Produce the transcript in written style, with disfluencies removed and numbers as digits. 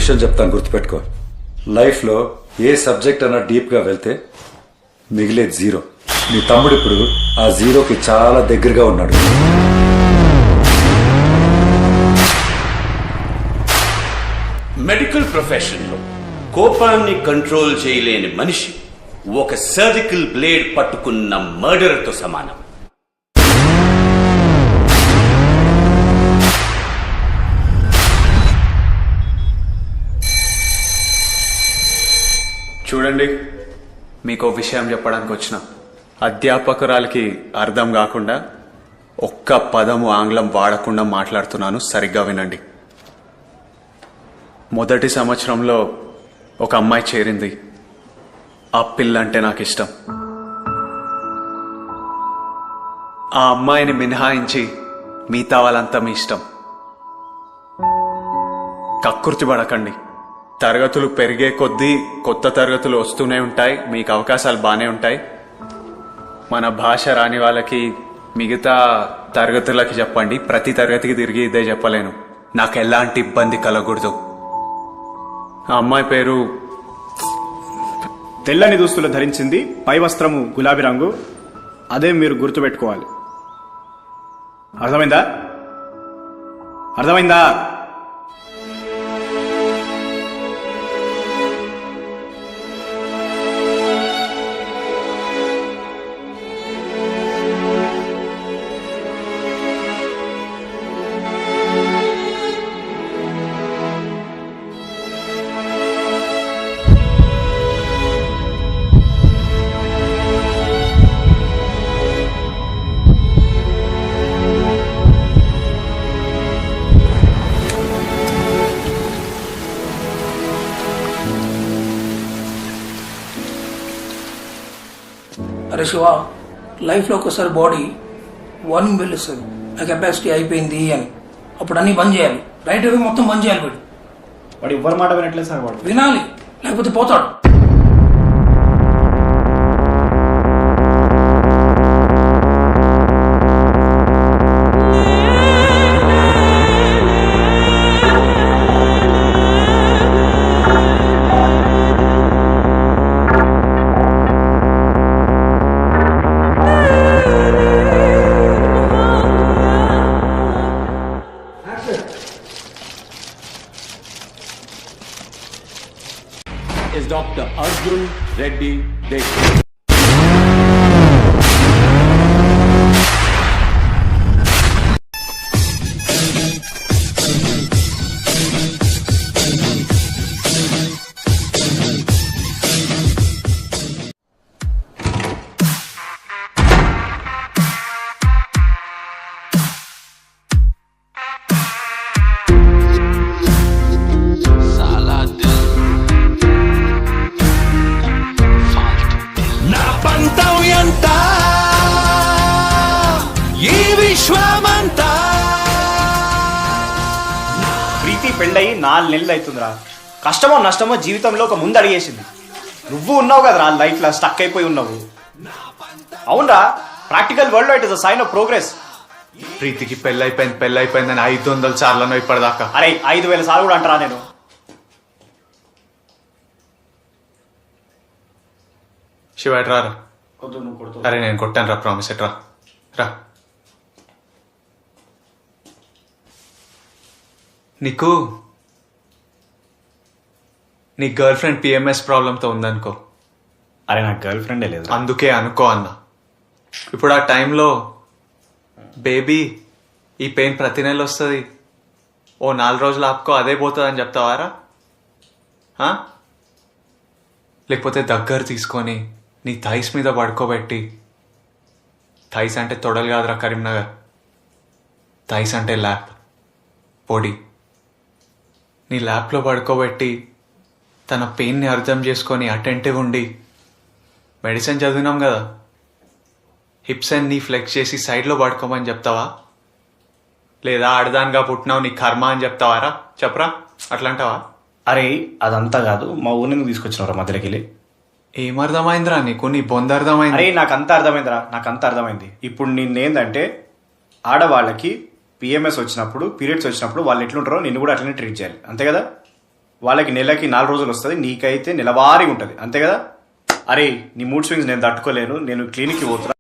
విషయం చెప్తాను, గుర్తుపెట్టుకో. లైఫ్లో ఏ సబ్జెక్ట్ అన్నా డీప్గా వెళ్తే మిగిలేది జీరో. నీ తమ్ముడు ఇప్పుడు ఆ జీరోకి చాలా దగ్గరగా ఉన్నాడు. మెడికల్ ప్రొఫెషన్లో కోపాన్ని కంట్రోల్ చేయలేని మనిషి ఒక సర్జికల్ బ్లేడ్ పట్టుకున్న మర్డర్తో సమానం. చూడండి, మీకు విషయం చెప్పడానికి వచ్చిన అధ్యాపకురాలకి అర్థం కాకుండా ఒక్క పదము ఆంగ్లం వాడకుండా మాట్లాడుతున్నాను, సరిగ్గా వినండి. మొదటి సంవత్సరంలో ఒక అమ్మాయి చేరింది. ఆ పిల్ల అంటే నాకు ఇష్టం. ఆ అమ్మాయిని మినహాయించి మిగతా వాళ్ళంతా మీ ఇష్టం. కక్కుర్తి పడకండి. తరగతులు పెరిగే కొద్దీ కొత్త తరగతులు వస్తూనే ఉంటాయి, మీకు అవకాశాలు బాగానే ఉంటాయి. మన భాష రాని వాళ్ళకి మిగతా తరగతులకి చెప్పండి, ప్రతి తరగతికి తిరిగి ఇదే చెప్పలేను. నాకు ఎలాంటి ఇబ్బంది కలగకూడదు. ఆ అమ్మాయి పేరు తెల్లని దుస్తులు ధరించింది, పై వస్త్రము గులాబీ రంగు. అదే మీరు గుర్తుపెట్టుకోవాలి. అర్థమైందా? అర్థమైందా? అరే శివ, లైఫ్లో ఒకసారి బాడీ వార్నింగ్ బెల్ ఇస్తుంది, నా కెపాసిటీ అయిపోయింది అని. అప్పుడు అన్నీ బంద్ చేయాలి, రైట్ అవే మొత్తం బంద్ చేయాలి. వాడు ఎవ్వరి మాట వినట్లేదు సార్. వాడు వినాలి, లేకపోతే పోతాడు. Is Dr. Arjun Reddy Deshmukh. ప్రీతి పెళ్ళయి 4 నెలలు అవుతుందిరా. కష్టమో నష్టమో జీవితంలో ఒక ముందు అడిగేసింది. నువ్వు ఉన్నావు కదరా లైఫ్లో స్టక్ అయిపోయి ఉన్నావు. అవునరా, ప్రాక్టికల్ వరల్డ్ లో it is a sign of progress. ప్రీతికి పెళ్ళైపోయిందని 500 సార్లు ఇప్పటిదాకా. అరే 5000 సార్లు కూడా అంటారా నేను? శివ రా. అరే నేను కొట్టాను రా, ప్రామిస్. ఎట్రా రా. నీకు నీ గర్ల్ ఫ్రెండ్ పిఎంఎస్ ప్రాబ్లంతో ఉందనుకో. అరే నాకు గర్ల్ ఫ్రెండే లేదు. అందుకే అనుకో అన్న. ఇప్పుడు ఆ టైంలో బేబీ ఈ పెయిన్ ప్రతి నెల వస్తుంది, ఓ 4 రోజులు ఆపుకో అదే పోతుంది అని చెప్తావారా? లేకపోతే దగ్గర తీసుకొని నీ థైస్ మీద పడుకోబెట్టి, థైస్ అంటే తొడలు కాదురా కరీంనగర్, థైస్ అంటే ల్యాప్ పొడి, నీ ల్యాప్లో పడుకోబెట్టి తన పెయిన్ని అర్థం చేసుకొని అటెంటివ్ ఉండి, మెడిసిన్ చదివినాం కదా, హిప్స్ అండ్ నీ ఫ్లెక్స్ చేసి సైడ్లో పడుకోమని చెప్తావా? లేదా ఆడదానిగా పుట్టినావు నీ కర్మ అని చెప్తావారా? చెప్పరా, అట్లంటావా? అరే అదంతా కాదు, మా ఊరిని తీసుకొచ్చినవరా మధ్యలోకి వెళ్ళి. ఏమర్థమైందిరా నీకు? నీ బొంద అర్థమైంది. అరే నాకంతా అర్థమైందిరా, నాకంతా అర్థమైంది. ఇప్పుడు నిన్నేందంటే ఆడవాళ్ళకి పిఎంఎస్ వచ్చినప్పుడు, పీరియడ్స్ వచ్చినప్పుడు వాళ్ళు ఎట్లుంటారో నిన్ను కూడా అట్లనే ట్రీట్ చేయాలి, అంతే కదా? వాళ్ళకి నెలకి 4 రోజులు వస్తుంది, నీకైతే నెలవారీ ఉంటుంది, అంతే కదా? అరే నీ మూడ్ స్వింగ్స్ నేను తట్టుకోలేను, నేను క్లినిక్కి పోతున్నా.